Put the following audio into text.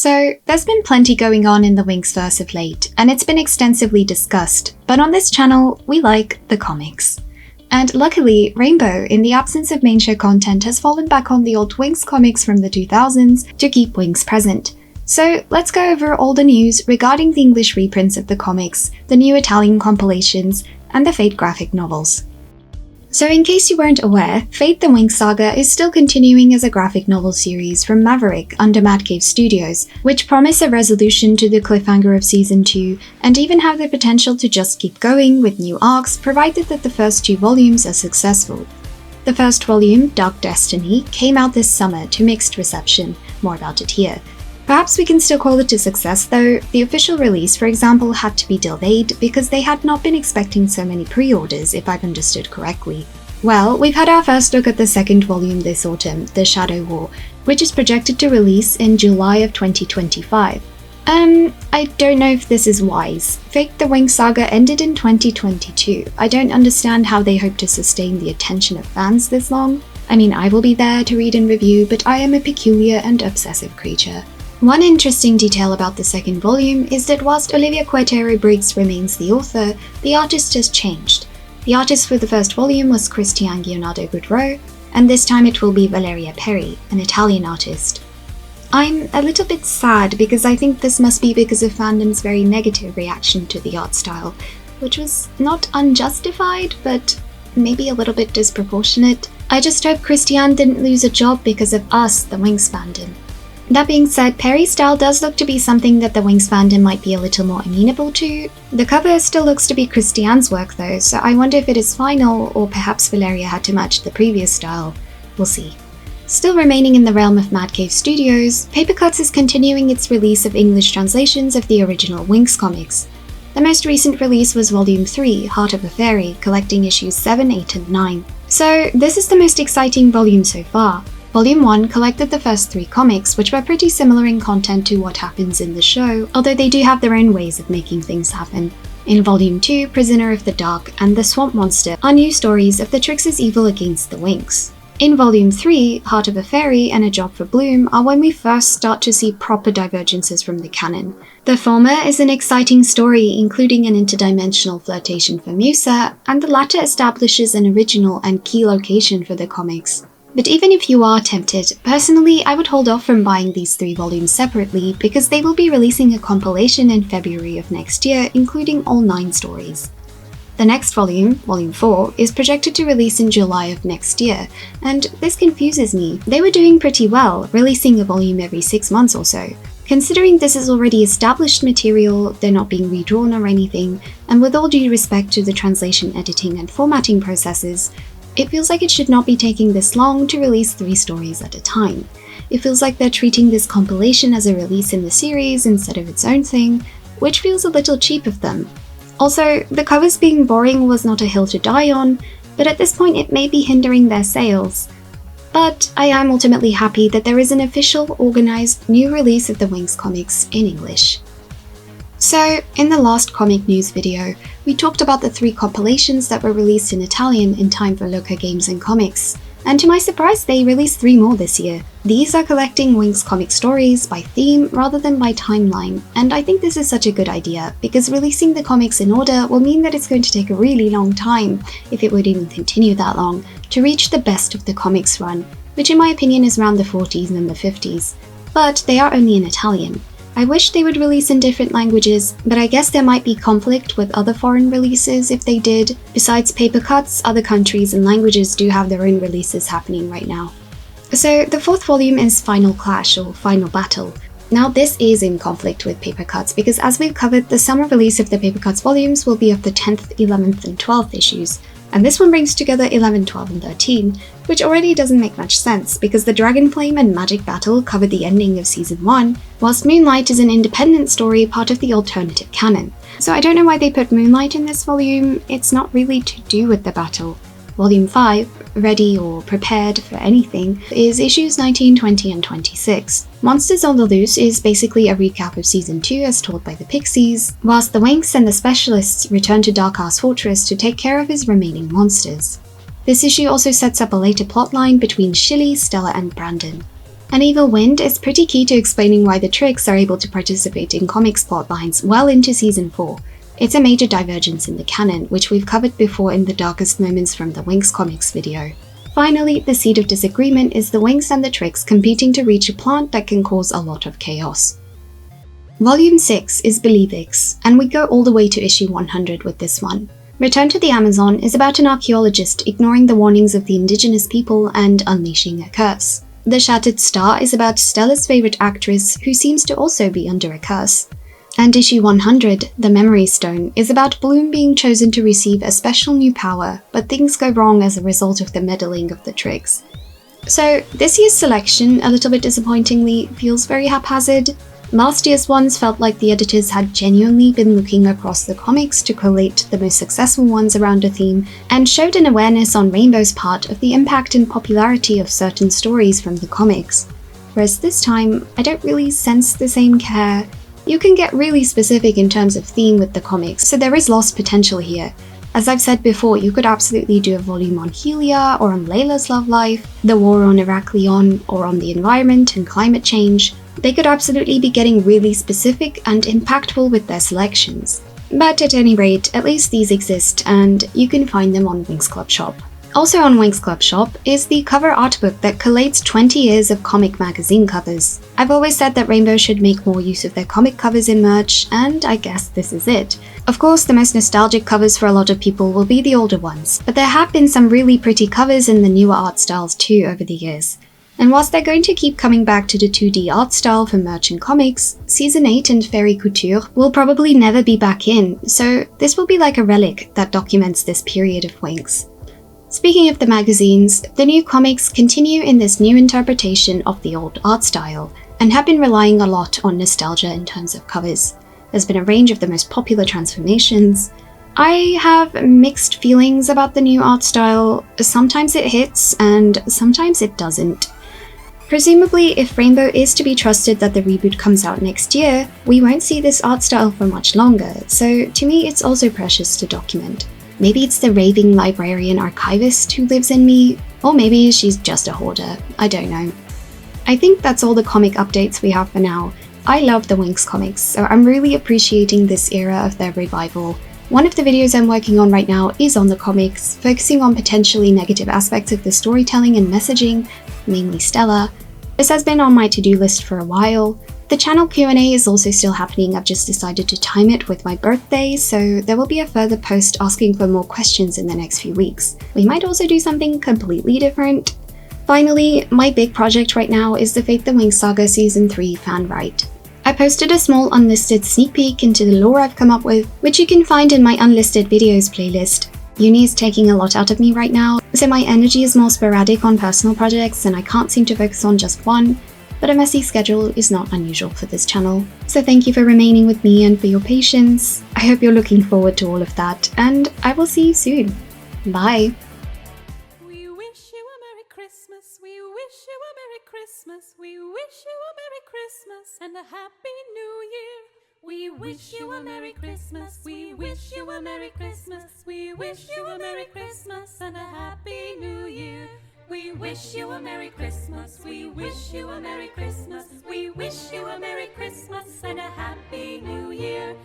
So, there's been plenty going on in the Winxverse of late, and it's been extensively discussed, but on this channel, we like the comics. And luckily, Rainbow, in the absence of main show content, has fallen back on the old Winx comics from the 2000s to keep Winx present. So let's go over all the news regarding the English reprints of the comics, the new Italian compilations, and the Fate graphic novels. So in case you weren't aware, Fate the Winx Saga is still continuing as a graphic novel series from Maverick under Mad Cave Studios, which promise a resolution to the cliffhanger of Season 2 and even have the potential to just keep going with new arcs provided that the first 2 volumes are successful. The first volume, Dark Destiny, came out this summer to mixed reception, more about it here. Perhaps we can still call it a success though. The official release, for example, had to be delayed because they had not been expecting so many pre-orders, if I've understood correctly. Well, we've had our first look at the second volume this autumn, The Shadow War, which is projected to release in July of 2025. I don't know if this is wise. Fate the Winx Saga ended in 2022. I don't understand how they hope to sustain the attention of fans this long. I mean, I will be there to read and review, but I am a peculiar and obsessive creature. One interesting detail about the second volume is that whilst Olivia Quaetero Briggs remains the author, the artist has changed. The artist for the first volume was Christian Leonardo Goudreau, and this time it will be Valeria Perri, an Italian artist. I'm a little bit sad because I think this must be because of fandom's very negative reaction to the art style, which was not unjustified, but maybe a little bit disproportionate. I just hope Christian didn't lose a job because of us, the Winx fandom. That being said, Perry's style does look to be something that the Winx fandom might be a little more amenable to. The cover still looks to be Christian's work though, so I wonder if it is final, or perhaps Valeria had to match the previous style. We'll see. Still remaining in the realm of Mad Cave Studios, Papercutz is continuing its release of English translations of the original Winx comics. The most recent release was Volume 3, Heart of a Fairy, collecting issues 7, 8 and 9. So this is the most exciting volume so far. Volume 1 collected the first 3 comics, which were pretty similar in content to what happens in the show, although they do have their own ways of making things happen. In Volume 2, Prisoner of the Dark and The Swamp Monster are new stories of the Trix's evil against the Winx. In Volume 3, Heart of a Fairy and A Job for Bloom are when we first start to see proper divergences from the canon. The former is an exciting story including an interdimensional flirtation for Musa, and the latter establishes an original and key location for the comics. But even if you are tempted, personally I would hold off from buying these 3 volumes separately because they will be releasing a compilation in February of next year including all 9 stories. The next volume, Volume 4, is projected to release in July of next year, and this confuses me. They were doing pretty well, releasing a volume every 6 months or so. Considering this is already established material, they're not being redrawn or anything, and with all due respect to the translation, editing and formatting processes, it feels like it should not be taking this long to release 3 stories at a time. It feels like they're treating this compilation as a release in the series instead of its own thing, which feels a little cheap of them. Also, the covers being boring was not a hill to die on, but at this point it may be hindering their sales. But I am ultimately happy that there is an official, organised new release of the Winx comics in English. So, in the last comic news video, we talked about the 3 compilations that were released in Italian in time for Loca Games and Comics, and to my surprise they released 3 more this year. These are collecting Winx comic stories by theme rather than by timeline, and I think this is such a good idea, because releasing the comics in order will mean that it's going to take a really long time, if it would even continue that long, to reach the best of the comics run, which in my opinion is around the 40s and the 50s, but they are only in Italian. I wish they would release in different languages, but I guess there might be conflict with other foreign releases if they did. Besides Papercutz, other countries and languages do have their own releases happening right now. So the 4th volume is Final Clash or Final Battle. Now this is in conflict with Papercutz because as we've covered, the summer release of the Papercutz volumes will be of the 10th, 11th and 12th issues, and this one brings together 11, 12 and 13, which already doesn't make much sense because the Dragon Flame and Magic Battle covered the ending of Season 1, whilst Moonlight is an independent story part of the alternative canon. So I don't know why they put Moonlight in this volume, it's not really to do with the battle. Volume 5, Ready or Prepared for Anything, is issues 19, 20 and 26. Monsters on the Loose is basically a recap of Season 2 as told by the Pixies, whilst the Winx and the Specialists return to Dark House Fortress to take care of his remaining monsters. This issue also sets up a later plotline between Shilly, Stella and Brandon. An evil wind is pretty key to explaining why the Trix are able to participate in comics plotlines well into Season 4. It's a major divergence in the canon, which we've covered before in the darkest moments from the Winx comics video. Finally, the seed of disagreement is the Winx and the Trix competing to reach a plant that can cause a lot of chaos. Volume 6 is Believix, and we go all the way to issue 100 with this one. Return to the Amazon is about an archaeologist ignoring the warnings of the indigenous people and unleashing a curse. The Shattered Star is about Stella's favorite actress, who seems to also be under a curse. And issue 100, The Memory Stone, is about Bloom being chosen to receive a special new power, but things go wrong as a result of the meddling of the Trix. So this year's selection, a little bit disappointingly, feels very haphazard. Last year's ones felt like the editors had genuinely been looking across the comics to collate the most successful ones around a theme, and showed an awareness on Rainbow's part of the impact and popularity of certain stories from the comics. Whereas this time, I don't really sense the same care. You can get really specific in terms of theme with the comics, so there is lost potential here. As I've said before, you could absolutely do a volume on Helia, or on Layla's love life, the war on Heraklion, or on the environment and climate change. They could absolutely be getting really specific and impactful with their selections. But at any rate, at least these exist, and you can find them on Winx Club Shop. Also on Winx Club Shop is the cover art book that collates 20 years of comic magazine covers. I've always said that Rainbow should make more use of their comic covers in merch, and I guess this is it. Of course, the most nostalgic covers for a lot of people will be the older ones, but there have been some really pretty covers in the newer art styles too over the years. And whilst they're going to keep coming back to the 2D art style for merch and comics, Season 8 and Fairy Couture will probably never be back in, so this will be like a relic that documents this period of Winx. Speaking of the magazines, the new comics continue in this new interpretation of the old art style, and have been relying a lot on nostalgia in terms of covers. There's been a range of the most popular transformations. I have mixed feelings about the new art style. Sometimes it hits, and sometimes it doesn't. Presumably, if Rainbow is to be trusted that the reboot comes out next year, we won't see this art style for much longer, so to me it's also precious to document. Maybe it's the raving librarian archivist who lives in me, or maybe she's just a hoarder, I don't know. I think that's all the comic updates we have for now. I love the Winx comics, so I'm really appreciating this era of their revival. One of the videos I'm working on right now is on the comics, focusing on potentially negative aspects of the storytelling and messaging, namely Stella. This has been on my to-do list for a while. The channel Q&A is also still happening. I've just decided to time it with my birthday, so there will be a further post asking for more questions in the next few weeks. We might also do something completely different. Finally, my big project right now is the Fate the Winx Saga Season 3 fan write. I posted a small unlisted sneak peek into the lore I've come up with, which you can find in my unlisted videos playlist. Uni is taking a lot out of me right now, so my energy is more sporadic on personal projects and I can't seem to focus on just one, but a messy schedule is not unusual for this channel. So thank you for remaining with me and for your patience. I hope you're looking forward to all of that, and I will see you soon. Bye! We wish you a Merry Christmas, we wish you a Merry Christmas, we wish you a Merry Christmas and a Happy New Year. We wish you a Merry Christmas, we wish you a Merry Christmas, we wish you a Merry Christmas and a Happy New Year. We wish you a Merry Christmas, we wish you a Merry Christmas, we wish you a Merry Christmas and a Happy New Year.